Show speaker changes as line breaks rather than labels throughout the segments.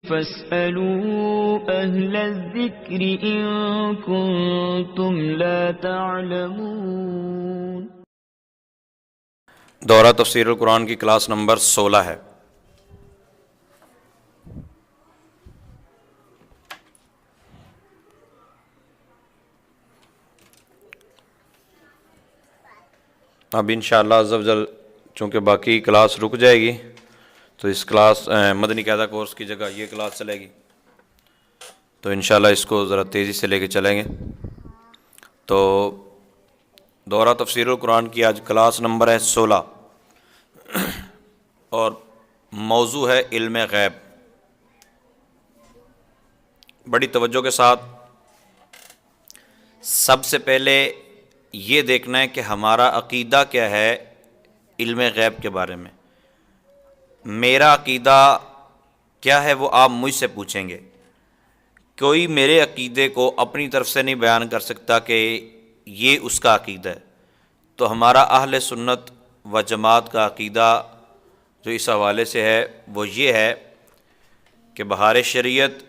فاسألوا أهل الذكر إن كنتم لا تعلمون۔
دورہ تفسیر القرآن کی کلاس نمبر 16 ہے۔ اب انشاءاللہ عز و جل چونکہ باقی کلاس رک جائے گی تو اس کلاس مدنی قاعدہ کورس کی جگہ یہ کلاس چلے گی، تو انشاءاللہ اس کو ذرا تیزی سے لے کے چلیں گے۔ تو دورہ تفسیر القرآن کی آج کلاس نمبر ہے 16 اور موضوع ہے علم غیب۔ بڑی توجہ کے ساتھ سب سے پہلے یہ دیکھنا ہے کہ ہمارا عقیدہ کیا ہے علم غیب کے بارے میں۔ میرا عقیدہ کیا ہے وہ آپ مجھ سے پوچھیں گے۔ کوئی میرے عقیدے کو اپنی طرف سے نہیں بیان کر سکتا کہ یہ اس کا عقیدہ ہے۔ تو ہمارا اہل سنت و جماعت کا عقیدہ جو اس حوالے سے ہے وہ یہ ہے کہ بہار شریعت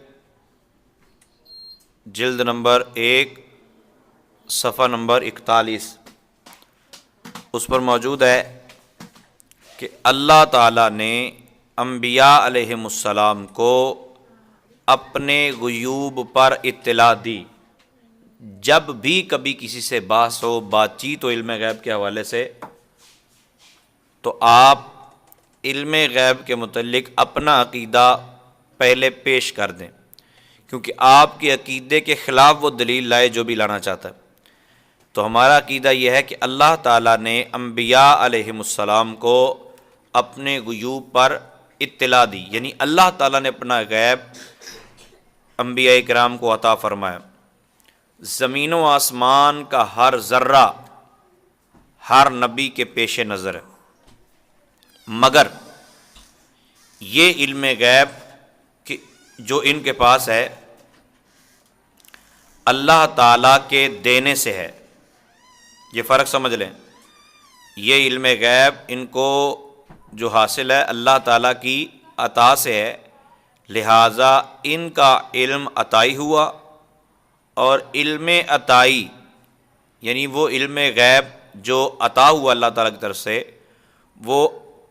جلد نمبر 1 صفحہ نمبر 41 اس پر موجود ہے کہ اللہ تعالیٰ نے انبیاء علیہم السلام کو اپنے غیوب پر اطلاع دی۔ جب بھی کبھی کسی سے بحث ہو، بات چیت ہو علم غیب کے حوالے سے، تو آپ علم غیب کے متعلق اپنا عقیدہ پہلے پیش کر دیں، کیونکہ آپ کے عقیدے کے خلاف وہ دلیل لائے جو بھی لانا چاہتا ہے۔ تو ہمارا عقیدہ یہ ہے کہ اللہ تعالیٰ نے انبیاء علیہم السلام کو اپنے غیوب پر اطلاع دی، یعنی اللہ تعالیٰ نے اپنا غیب انبیاء کرام کو عطا فرمایا۔ زمین و آسمان کا ہر ذرہ ہر نبی کے پیش نظر ہے، مگر یہ علم غیب جو ان کے پاس ہے اللہ تعالیٰ کے دینے سے ہے۔ یہ فرق سمجھ لیں، یہ علم غیب ان کو جو حاصل ہے اللہ تعالیٰ کی عطا سے ہے، لہٰذا ان کا علم عطائی ہوا، اور علم عطائی یعنی وہ علم غیب جو عطا ہوا اللہ تعالیٰ کی طرف سے، وہ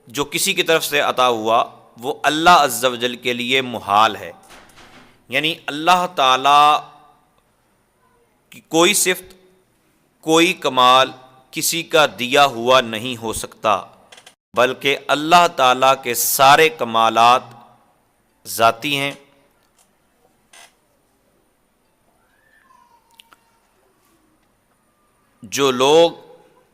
جو کسی کی طرف سے عطا ہوا وہ اللہ عز و جل کے لیے محال ہے، یعنی اللہ تعالیٰ کی کوئی صفت کوئی کمال کسی کا دیا ہوا نہیں ہو سکتا، بلکہ اللہ تعالیٰ کے سارے کمالات ذاتی ہیں۔ جو لوگ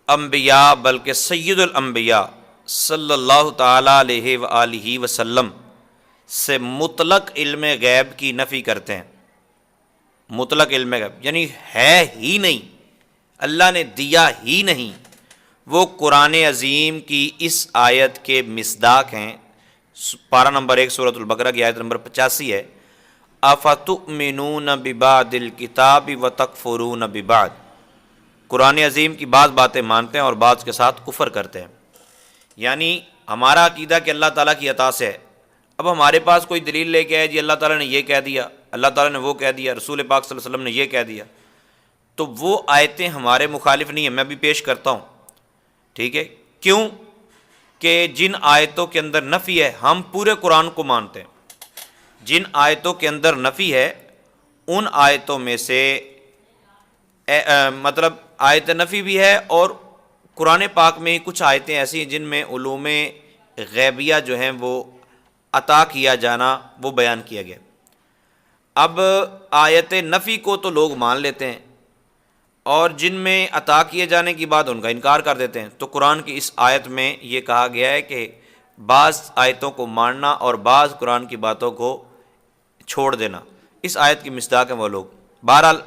انبیاء بلکہ سید الانبیاء صلی اللہ تعالیٰ علیہ وآلہ وسلم سے مطلق علم غیب کی نفی کرتے ہیں، مطلق علم غیب یعنی ہے ہی نہیں، اللہ نے دیا ہی نہیں، وہ قرآن عظیم کی اس آیت کے مصداق ہیں۔ پارہ نمبر 1 سورۃ البقرہ کی آیت نمبر 85 ہے، اَفَتُؤْمِنُونَ بِبَعْضِ الْكِتَابِ وَتَكْفُرُونَ بِبَعْضٍ۔ قرآن عظیم کی بعض باتیں مانتے ہیں اور بعض کے ساتھ کفر کرتے ہیں، یعنی ہمارا عقیدہ کہ اللہ تعالیٰ کی عطا سے ہے۔ اب ہمارے پاس کوئی دلیل لے کے آئے جی اللہ تعالیٰ نے یہ کہہ دیا، اللہ تعالیٰ نے وہ کہہ دیا، رسول پاک صلی اللہ علیہ وسلم نے یہ کہہ دیا، تو وہ آیتیں ہمارے مخالف نہیں ہیں، میں بھی پیش کرتا ہوں، ٹھیک ہے؟ کیوں کہ جن آیتوں کے اندر نفی ہے ہم پورے قرآن کو مانتے ہیں، جن آیتوں کے اندر نفی ہے ان آیتوں میں سے مطلب آیت نفی بھی ہے، اور قرآن پاک میں کچھ آیتیں ایسی ہیں جن میں علوم غیبیہ جو ہیں وہ عطا کیا جانا وہ بیان کیا گیا۔ اب آیت نفی کو تو لوگ مان لیتے ہیں اور جن میں عطا کیے جانے کی بات ان کا انکار کر دیتے ہیں، تو قرآن کی اس آیت میں یہ کہا گیا ہے کہ بعض آیتوں کو ماننا اور بعض قرآن کی باتوں کو چھوڑ دینا، اس آیت کی مصداق ہیں وہ لوگ۔ بہرحال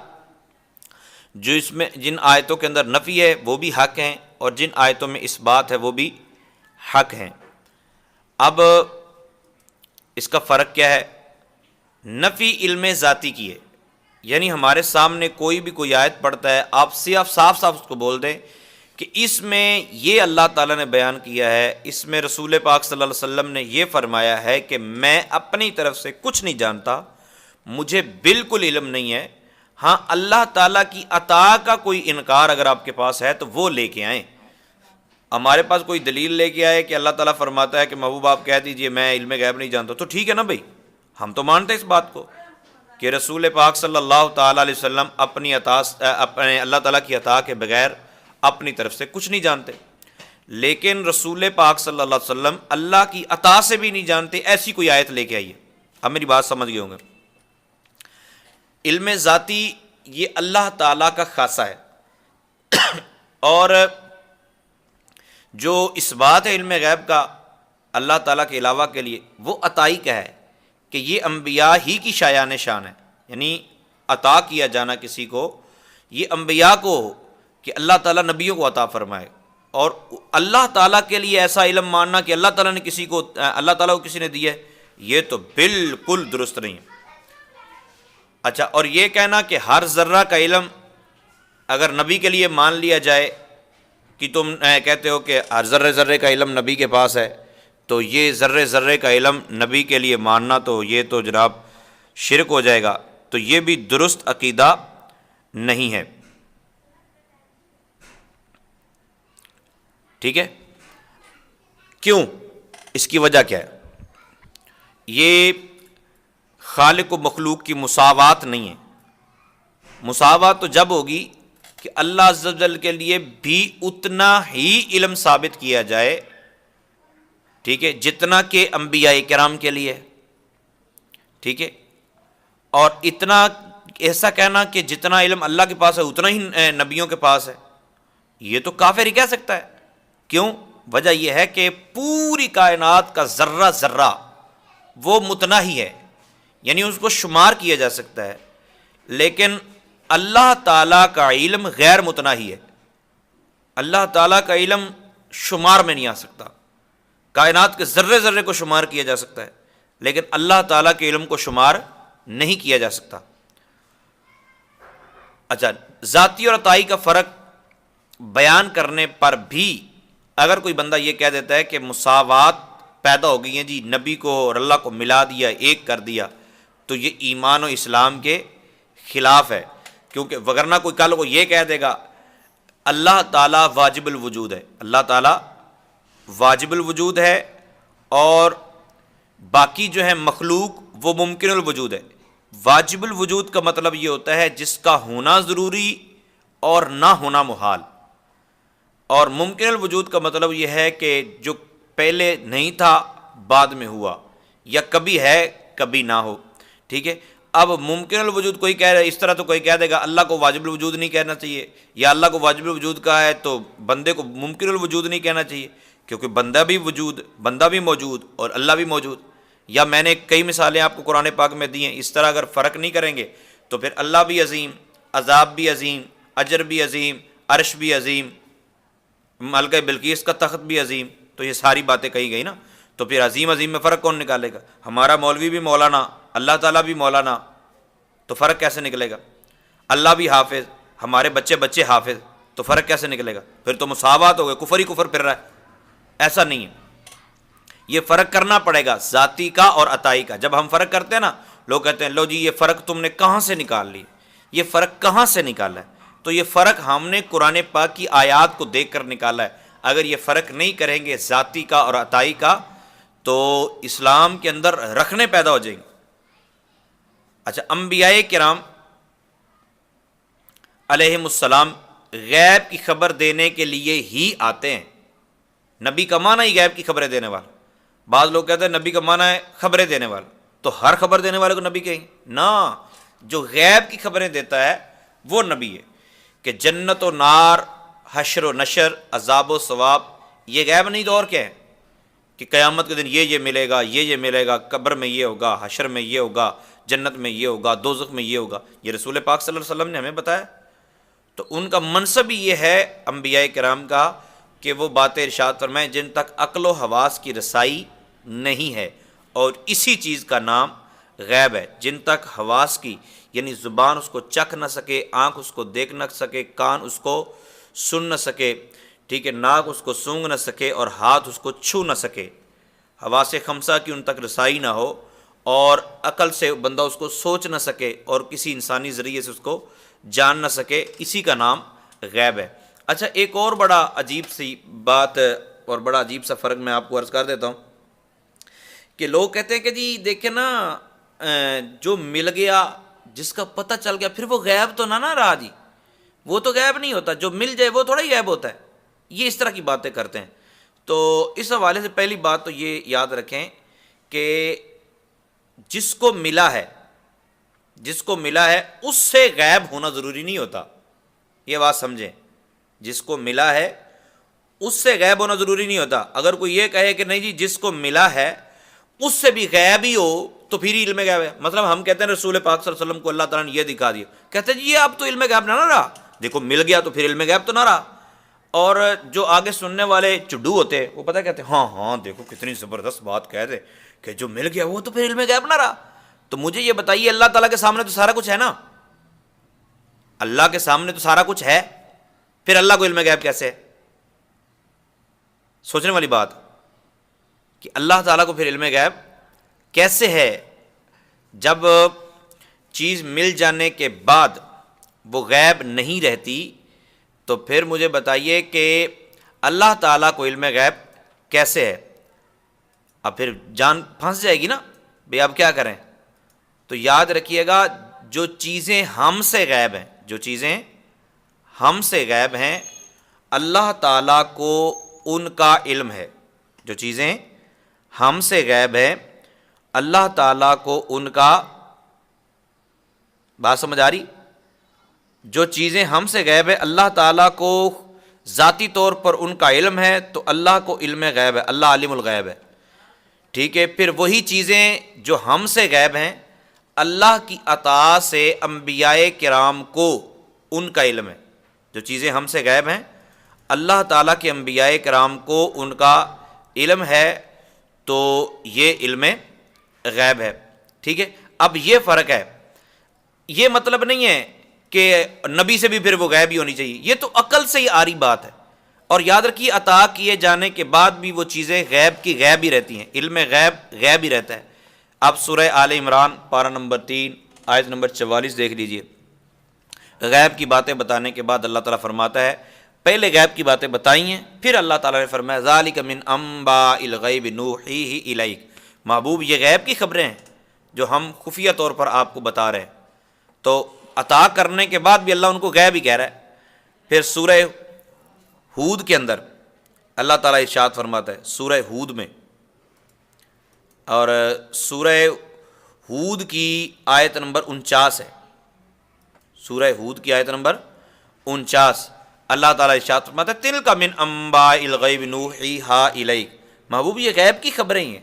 جو اس میں جن آیتوں کے اندر نفی ہے وہ بھی حق ہیں، اور جن آیتوں میں اس بات ہے وہ بھی حق ہیں۔ اب اس کا فرق کیا ہے؟ نفی علم ذاتی کی ہے، یعنی ہمارے سامنے کوئی بھی کوئی آیت پڑھتا ہے، آپ صاف صاف اس کو بول دیں کہ اس میں یہ اللہ تعالیٰ نے بیان کیا ہے، اس میں رسول پاک صلی اللہ علیہ وسلم نے یہ فرمایا ہے کہ میں اپنی طرف سے کچھ نہیں جانتا، مجھے بالکل علم نہیں ہے۔ ہاں اللہ تعالیٰ کی عطا کا کوئی انکار اگر آپ کے پاس ہے تو وہ لے کے آئیں۔ ہمارے پاس کوئی دلیل لے کے آئے کہ اللہ تعالیٰ فرماتا ہے کہ محبوب آپ کہہ دیجئے میں علم غیب نہیں جانتا، تو ٹھیک ہے نا بھائی، ہم تو مانتے اس بات کو کہ رسول پاک صلی اللہ تعالیٰ علیہ وسلم اپنی اللہ تعالیٰ کی عطا کے بغیر اپنی طرف سے کچھ نہیں جانتے، لیکن رسول پاک صلی اللہ علیہ وسلم اللہ کی عطا سے بھی نہیں جانتے۔ ایسی کوئی آیت لے کے آئیے، اب میری بات سمجھ گئے ہوں گے۔ علم ذاتی یہ اللہ تعالیٰ کا خاصہ ہے، اور جو اس بات ہے علم غیب کا اللہ تعالیٰ کے علاوہ کے لیے، وہ عطائی کا ہے کہ یہ انبیاء ہی کی شایان شان ہے، یعنی عطا کیا جانا کسی کو یہ انبیاء کو ہو کہ اللہ تعالیٰ نبیوں کو عطا فرمائے، اور اللہ تعالیٰ کے لیے ایسا علم ماننا کہ اللہ تعالیٰ نے اللہ تعالیٰ کو کسی نے دیا ہے، یہ تو بالکل درست نہیں ہے۔ اچھا، اور یہ کہنا کہ ہر ذرہ کا علم اگر نبی کے لیے مان لیا جائے کہ تم کہتے ہو کہ ہر ذرے ذرے کا علم نبی کے پاس ہے، تو یہ ذرے ذرے کا علم نبی کے لیے ماننا تو یہ تو جناب شرک ہو جائے گا، تو یہ بھی درست عقیدہ نہیں ہے۔ ٹھیک ہے، کیوں؟ اس کی وجہ کیا ہے؟ یہ خالق و مخلوق کی مساوات نہیں ہے۔ مساوات تو جب ہوگی کہ اللہ عز و جل کے لیے بھی اتنا ہی علم ثابت کیا جائے، ٹھیک ہے، جتنا کہ انبیاء کرام کے لیے، ٹھیک ہے، اور اتنا ایسا کہنا کہ جتنا علم اللہ کے پاس ہے اتنا ہی نبیوں کے پاس ہے، یہ تو کافر ہی کہہ سکتا ہے۔ کیوں؟ وجہ یہ ہے کہ پوری کائنات کا ذرہ ذرہ وہ متناہی ہے، یعنی اس کو شمار کیا جا سکتا ہے، لیکن اللہ تعالیٰ کا علم غیر متناہی ہے۔ اللہ تعالیٰ کا علم شمار میں نہیں آ سکتا۔ کائنات کے ذرے ذرے کو شمار کیا جا سکتا ہے، لیکن اللہ تعالیٰ کے علم کو شمار نہیں کیا جا سکتا۔ اچھا، ذاتی اور عطائی کا فرق بیان کرنے پر بھی اگر کوئی بندہ یہ کہہ دیتا ہے کہ مساوات پیدا ہو گئی ہیں جی، نبی کو اور اللہ کو ملا دیا، ایک کر دیا، تو یہ ایمان و اسلام کے خلاف ہے، کیونکہ وگرنہ کوئی کل کو یہ کہہ دے گا اللہ تعالیٰ واجب الوجود ہے، اللہ تعالیٰ واجب الوجود ہے، اور باقی جو ہے مخلوق وہ ممکن الوجود ہے۔ واجب الوجود کا مطلب یہ ہوتا ہے جس کا ہونا ضروری اور نہ ہونا محال، اور ممکن الوجود کا مطلب یہ ہے کہ جو پہلے نہیں تھا بعد میں ہوا، یا کبھی ہے کبھی نہ ہو، ٹھیک ہے۔ اب ممکن الوجود کوئی کہہ رہا ہے، اس طرح تو کوئی کہہ دے گا اللہ کو واجب الوجود نہیں کہنا چاہیے، یا اللہ کو واجب الوجود کہا ہے تو بندے کو ممکن الوجود نہیں کہنا چاہیے، کیونکہ بندہ بھی موجود اور اللہ بھی موجود۔ یا میں نے کئی مثالیں آپ کو قرآن پاک میں دی ہیں، اس طرح اگر فرق نہیں کریں گے تو پھر اللہ بھی عظیم، عذاب بھی عظیم، اجر بھی عظیم، عرش بھی عظیم، ملکہ بلقیس کا تخت بھی عظیم، تو یہ ساری باتیں کہی گئی نا، تو پھر عظیم عظیم میں فرق کون نکالے گا؟ ہمارا مولوی بھی مولانا، اللہ تعالیٰ بھی مولانا، تو فرق کیسے نکلے گا؟ اللہ بھی حافظ، ہمارے بچے حافظ، تو فرق کیسے نکلے گا؟ پھر تو مساوات ہو گئے، کفر ہی کفر پھر رہا ہے۔ ایسا نہیں ہے، یہ فرق کرنا پڑے گا ذاتی کا اور عطائی کا۔ جب ہم فرق کرتے ہیں نا، لوگ کہتے ہیں لو جی یہ فرق تم نے کہاں سے نکال لی، یہ فرق کہاں سے نکالا ہے؟ تو یہ فرق ہم نے قرآن پاک کی آیات کو دیکھ کر نکالا ہے۔ اگر یہ فرق نہیں کریں گے ذاتی کا اور عطائی کا تو اسلام کے اندر رکھنے پیدا ہو جائیں گے۔ اچھا، انبیاء کرام علیہم السلام غیب کی خبر دینے کے لیے ہی آتے ہیں۔ نبی کا معنی ہی غیب کی خبریں دینے والا۔ بعض لوگ کہتے ہیں نبی کا معنی ہے خبریں دینے والا، تو ہر خبر دینے والے کو نبی کہیں گے؟ نہ، جو غیب کی خبریں دیتا ہے وہ نبی ہے، کہ جنت و نار، حشر و نشر، عذاب و ثواب، یہ غیب نہیں تو اور کیا ہے؟ کہ قیامت کے دن یہ ملے گا، یہ ملے گا، قبر میں یہ ہوگا، حشر میں یہ ہوگا، جنت میں یہ ہوگا، دوزخ میں یہ ہوگا، یہ رسول پاک صلی اللہ علیہ وسلم نے ہمیں بتایا۔ تو ان کا منصب ہی یہ ہے انبیاء کرام کا کہ وہ باتیں ارشاد فرمائیں جن تک عقل و حواس کی رسائی نہیں ہے، اور اسی چیز کا نام غیب ہے، جن تک حواس کی، یعنی زبان اس کو چکھ نہ سکے، آنکھ اس کو دیکھ نہ سکے، کان اس کو سن نہ سکے، ٹھیک ہے، ناک اس کو سونگھ نہ سکے اور ہاتھ اس کو چھو نہ سکے، حواس خمسہ کی ان تک رسائی نہ ہو، اور عقل سے بندہ اس کو سوچ نہ سکے اور کسی انسانی ذریعے سے اس کو جان نہ سکے، اسی کا نام غیب ہے۔ اچھا، ایک اور بڑا عجیب سی بات اور بڑا عجیب سا فرق میں آپ کو عرض کر دیتا ہوں کہ لوگ کہتے ہیں کہ جی دیکھیں نا، جو مل گیا، جس کا پتہ چل گیا، پھر وہ غیب تو نہ رہا جی، وہ تو غیب نہیں ہوتا، جو مل جائے وہ تھوڑا ہی غیب ہوتا ہے۔ یہ اس طرح کی باتیں کرتے ہیں۔ تو اس حوالے سے پہلی بات تو یہ یاد رکھیں کہ جس کو ملا ہے اس سے غیب ہونا ضروری نہیں ہوتا، یہ بات سمجھیں، جس کو ملا ہے اس سے غیب ہونا ضروری نہیں ہوتا۔ اگر کوئی یہ کہے کہ نہیں جی جس کو ملا ہے اس سے بھی غیب ہی ہو تو پھر علم غیب ہے، مطلب ہم کہتے ہیں رسول پاک صلی اللہ علیہ وسلم کو اللہ تعالیٰ نے یہ دکھا دیا، کہتے ہیں جی یہ اب تو علم غیب نہ رہا، دیکھو مل گیا تو پھر علم غیب تو نہ رہا۔ اور جو آگے سننے والے چڈو ہوتے ہیں وہ پتہ کہتے ہیں ہاں دیکھو کتنی زبردست بات کہہ دے کہ جو مل گیا وہ تو پھر علم غیب نہ رہا۔ تو مجھے یہ بتائیے، اللہ تعالیٰ کے سامنے تو سارا کچھ ہے نا، اللہ کے سامنے تو سارا کچھ ہے، پھر اللہ کو علم غیب کیسے ہے؟ سوچنے والی بات کہ اللہ تعالیٰ کو پھر علم غیب کیسے ہے؟ جب چیز مل جانے کے بعد وہ غیب نہیں رہتی تو پھر مجھے بتائیے کہ اللہ تعالیٰ کو علم غیب کیسے ہے؟ اب پھر جان پھنس جائے گی نا بھئی، اب کیا کریں؟ تو یاد رکھیے گا، جو چیزیں ہم سے غیب ہیں اللہ تعالیٰ کو ان کا علم ہے۔ جو چیزیں ہم سے غیب ہیں اللہ تعالیٰ کو ان کا، بات سمجھ آ رہی؟ جو چیزیں ہم سے غیب ہے اللہ تعالیٰ کو ذاتی طور پر ان کا علم ہے، تو اللہ کو علم غیب ہے، اللہ عالم الغیب ہے، ٹھیک ہے۔ پھر وہی چیزیں جو ہم سے غیب ہیں اللہ کی عطا سے انبیاء کرام کو ان کا علم ہے۔ جو چیزیں ہم سے غیب ہیں اللہ تعالیٰ کے انبیاء کرام کو ان کا علم ہے، تو یہ علم غیب ہے، ٹھیک ہے۔ اب یہ فرق ہے، یہ مطلب نہیں ہے کہ نبی سے بھی پھر وہ غیب ہی ہونی چاہیے، یہ تو عقل سے ہی آ رہی بات ہے۔ اور یاد رکھیے عطا کیے جانے کے بعد بھی وہ چیزیں غیب کی غیب ہی رہتی ہیں، علم غیب ہی رہتا ہے۔ اب سورہ آل عمران پارہ نمبر 3 آیت نمبر 44 دیکھ لیجئے۔ غیب کی باتیں بتانے کے بعد اللہ تعالیٰ فرماتا ہے، پہلے غیب کی باتیں بتائی ہیں، پھر اللہ تعالیٰ نے فرمایا ذالک من انباء الغیب نوحیہ الیک، محبوب یہ غیب کی خبریں ہیں جو ہم خفیہ طور پر آپ کو بتا رہے ہیں۔ تو عطا کرنے کے بعد بھی اللہ ان کو غیب ہی کہہ رہا ہے۔ پھر سورہ ہود کے اندر اللہ تعالیٰ ارشاد فرماتا ہے، سورہ ہود میں، اور سورہ ہود کی آیت نمبر 49 ہے، سورہ ہود کی آیت نمبر 49، اللہ تعالیٰ ارشاد فرماتا ہے تلک من انباء الغیب نوحیہا الیک، محبوب یہ غیب کی خبریں ہیں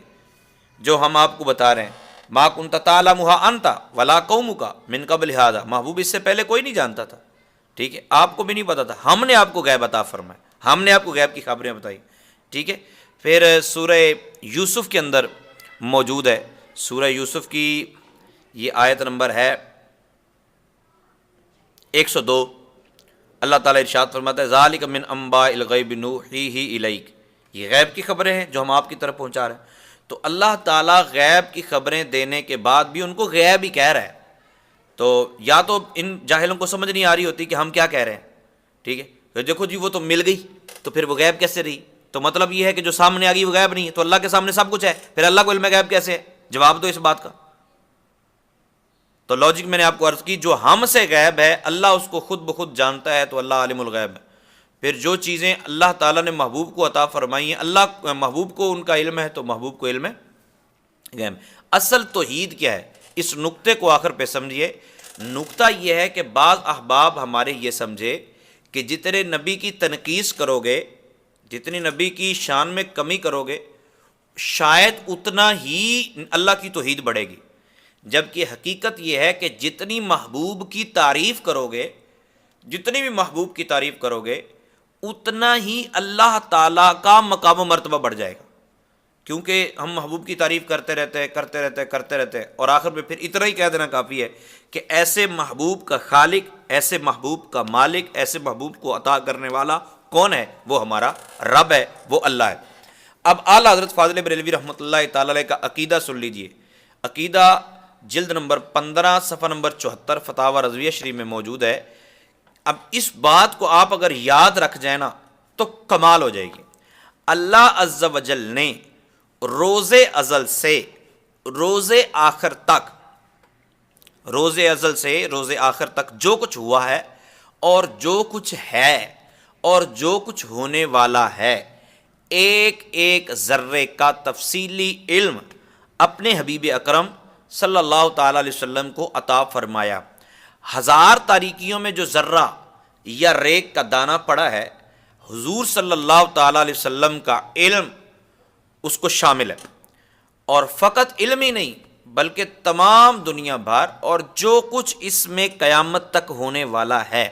جو ہم آپ کو بتا رہے ہیں۔ ما کنت تعلمھا انت ولا قومک من قبل ھذا، محبوب اس سے پہلے کوئی نہیں جانتا تھا، ٹھیک ہے، آپ کو بھی نہیں پتا تھا، ہم نے آپ کو غیب عطا فرمایا، ہم نے آپ کو غیب کی خبریں بتائی، ٹھیک ہے۔ پھر سورہ یوسف کے اندر موجود ہے، سورہ یوسف کی یہ آیت نمبر ہے 102، اللہ تعالیٰ ارشاد فرماتا ہے ذالک من انباء الغیب نوحیہ الیک، یہ غیب کی خبریں ہیں جو ہم آپ کی طرف پہنچا رہے ہیں۔ تو اللہ تعالیٰ غیب کی خبریں دینے کے بعد بھی ان کو غیب ہی کہہ رہا ہے۔ تو یا تو ان جاہلوں کو سمجھ نہیں آ رہی ہوتی کہ ہم کیا کہہ رہے ہیں، ٹھیک ہے، کہ دیکھو جی وہ تو مل گئی تو پھر وہ غیب کیسے رہی؟ تو مطلب یہ ہے کہ جو سامنے آ گئی وہ غیب نہیں ہے، تو اللہ کے سامنے سب کچھ ہے، پھر اللہ کو علم غیب کیسے ہے؟ جواب دو اس بات کا۔ تو لاجک میں نے آپ کو عرض کی، جو ہم سے غیب ہے اللہ اس کو خود بخود جانتا ہے، تو اللہ عالم الغیب ہے۔ پھر جو چیزیں اللہ تعالیٰ نے محبوب کو عطا فرمائی ہیں اللہ محبوب کو ان کا علم ہے، تو محبوب کو علم ہے غیب۔ اصل توحید کیا ہے؟ اس نقطے کو آخر پہ سمجھیے۔ نقطہ یہ ہے کہ بعض احباب ہمارے یہ سمجھے کہ جتنے نبی کی تنقیص کرو گے، جتنی نبی کی شان میں کمی کرو گے، شاید اتنا ہی اللہ کی توحید بڑھے گی، جبکہ حقیقت یہ ہے کہ جتنی محبوب کی تعریف کرو گے، جتنی بھی محبوب کی تعریف کرو گے، اتنا ہی اللہ تعالیٰ کا مقام و مرتبہ بڑھ جائے گا، کیونکہ ہم محبوب کی تعریف کرتے رہتے اور آخر میں پھر اتنا ہی کہہ دینا کافی ہے کہ ایسے محبوب کا خالق، ایسے محبوب کا مالک، ایسے محبوب کو عطا کرنے والا کون ہے؟ وہ ہمارا رب ہے، وہ اللہ ہے۔ اب اعلیٰ حضرت فاضل بریلوی رحمۃ اللہ تعالی علیہ کا عقیدہ سن لیجئے۔ عقیدہ جلد نمبر 15 صفحہ نمبر 74 فتاوی رضویہ شریف میں موجود ہے۔ اب اس بات کو آپ اگر یاد رکھ جائیں نا تو کمال ہو جائے گی۔ اللہ عز و جل نے روز ازل سے روز آخر تک، روز ازل سے روز آخر تک جو کچھ ہوا ہے اور جو کچھ ہے اور جو کچھ ہونے والا ہے، ایک ایک ذرے کا تفصیلی علم اپنے حبیب اکرم صلی اللہ تعالی علیہ وسلم کو عطا فرمایا۔ 1000 تاریکیوں میں جو ذرہ یا ریگ کا دانہ پڑا ہے، حضور صلی اللہ تعالی علیہ وسلم کا علم اس کو شامل ہے، اور فقط علم ہی نہیں بلکہ تمام دنیا بھر اور جو کچھ اس میں قیامت تک ہونے والا ہے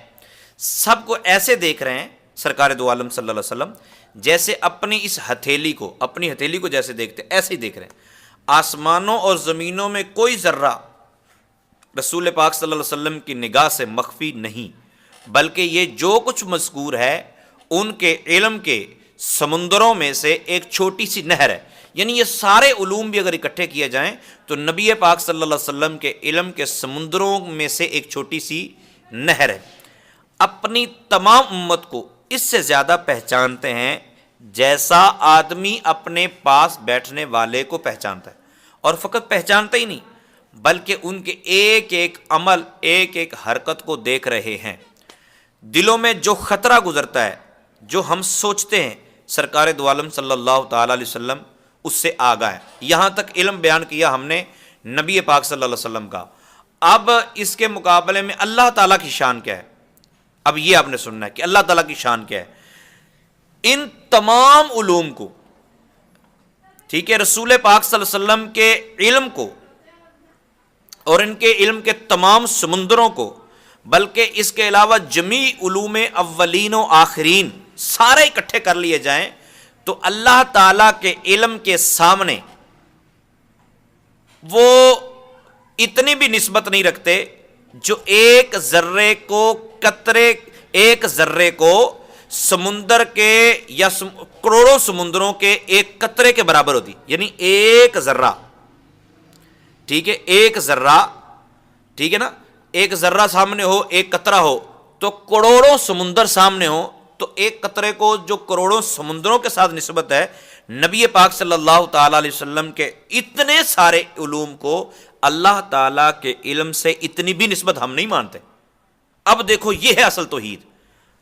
سب کو ایسے دیکھ رہے ہیں سرکار دو عالم صلی اللہ علیہ وسلم، جیسے اپنی اس ہتھیلی کو، اپنی ہتھیلی کو جیسے دیکھتے ایسے ہی دیکھ رہے ہیں۔ آسمانوں اور زمینوں میں کوئی ذرہ رسول پاک صلی اللہ علیہ وسلم کی نگاہ سے مخفی نہیں، بلکہ یہ جو کچھ مذکور ہے ان کے علم کے سمندروں میں سے ایک چھوٹی سی نہر ہے۔ یعنی یہ سارے علوم بھی اگر اکٹھے کیے جائیں تو نبی پاک صلی اللہ علیہ وسلم کے علم کے سمندروں میں سے ایک چھوٹی سی نہر ہے۔ اپنی تمام امت کو اس سے زیادہ پہچانتے ہیں جیسا آدمی اپنے پاس بیٹھنے والے کو پہچانتا ہے، اور فقط پہچانتا ہی نہیں بلکہ ان کے ایک ایک عمل، ایک ایک حرکت کو دیکھ رہے ہیں۔ دلوں میں جو خطرہ گزرتا ہے، جو ہم سوچتے ہیں، سرکار دو عالم صلی اللہ تعالی علیہ وسلم اس سے آگاہ ہے۔ یہاں تک علم بیان کیا ہم نے نبی پاک صلی اللہ علیہ وسلم کا۔ اب اس کے مقابلے میں اللہ تعالیٰ کی شان کیا ہے؟ اب یہ آپ نے سننا ہے کہ اللہ تعالیٰ کی شان کیا ہے۔ ان تمام علوم کو، ٹھیک ہے، رسول پاک صلی اللہ علیہ وسلم کے علم کو اور ان کے علم کے تمام سمندروں کو، بلکہ اس کے علاوہ جمیع علوم اولین و آخرین سارے اکٹھے کر لیے جائیں تو اللہ تعالیٰ کے علم کے سامنے وہ اتنی بھی نسبت نہیں رکھتے جو ایک ذرے کو قطرے، ایک ذرے کو سمندر کے یا کروڑوں سمندروں کے ایک قطرے کے برابر ہوتی۔ یعنی ایک ذرہ، ٹھیک ہے، ایک ذرہ، ٹھیک ہے نا، ایک ذرہ سامنے ہو، ایک قطرہ ہو تو کروڑوں سمندر سامنے ہو تو ایک قطرے کو جو کروڑوں سمندروں کے ساتھ نسبت ہے، نبی پاک صلی اللہ تعالی علیہ وسلم کے اتنے سارے علوم کو اللہ تعالیٰ کے علم سے اتنی بھی نسبت ہم نہیں مانتے۔ اب دیکھو یہ ہے اصل توحید۔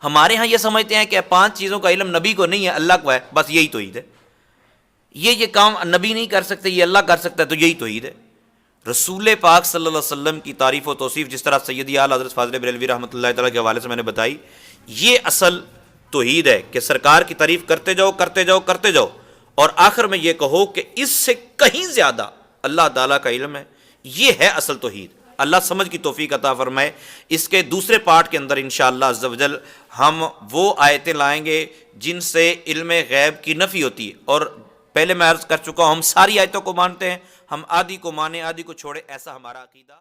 ہمارے ہاں یہ سمجھتے ہیں کہ 5 چیزوں کا علم نبی کو نہیں ہے، اللہ کو ہے، بس یہی توحید ہے۔ یہ کام نبی نہیں کر سکتے، یہ اللہ کر سکتا ہے، تو یہی توحید ہے۔ رسول پاک صلی اللہ علیہ وسلم کی تعریف و توصیف جس طرح سیدی اعلیٰ حضرت فاضل بریلوی رحمۃ اللہ تعالیٰ کے حوالے سے میں نے بتائی، یہ اصل توحید ہے کہ سرکار کی تعریف کرتے جاؤ کرتے جاؤ کرتے جاؤ، اور آخر میں یہ کہو کہ اس سے کہیں زیادہ اللہ تعالیٰ کا علم ہے۔ یہ ہے اصل توحید۔ اللہ سمجھ کی توفیق عطا فرمائے۔ اس کے دوسرے پارٹ کے اندر انشاءاللہ عز و جل ہم وہ آیتیں لائیں گے جن سے علم غیب کی نفی ہوتی ہے، اور پہلے میں عرض کر چکا ہوں ہم ساری آیتوں کو مانتے ہیں، ہم آدھی کو مانیں آدھی کو چھوڑیں، ایسا ہمارا عقیدہ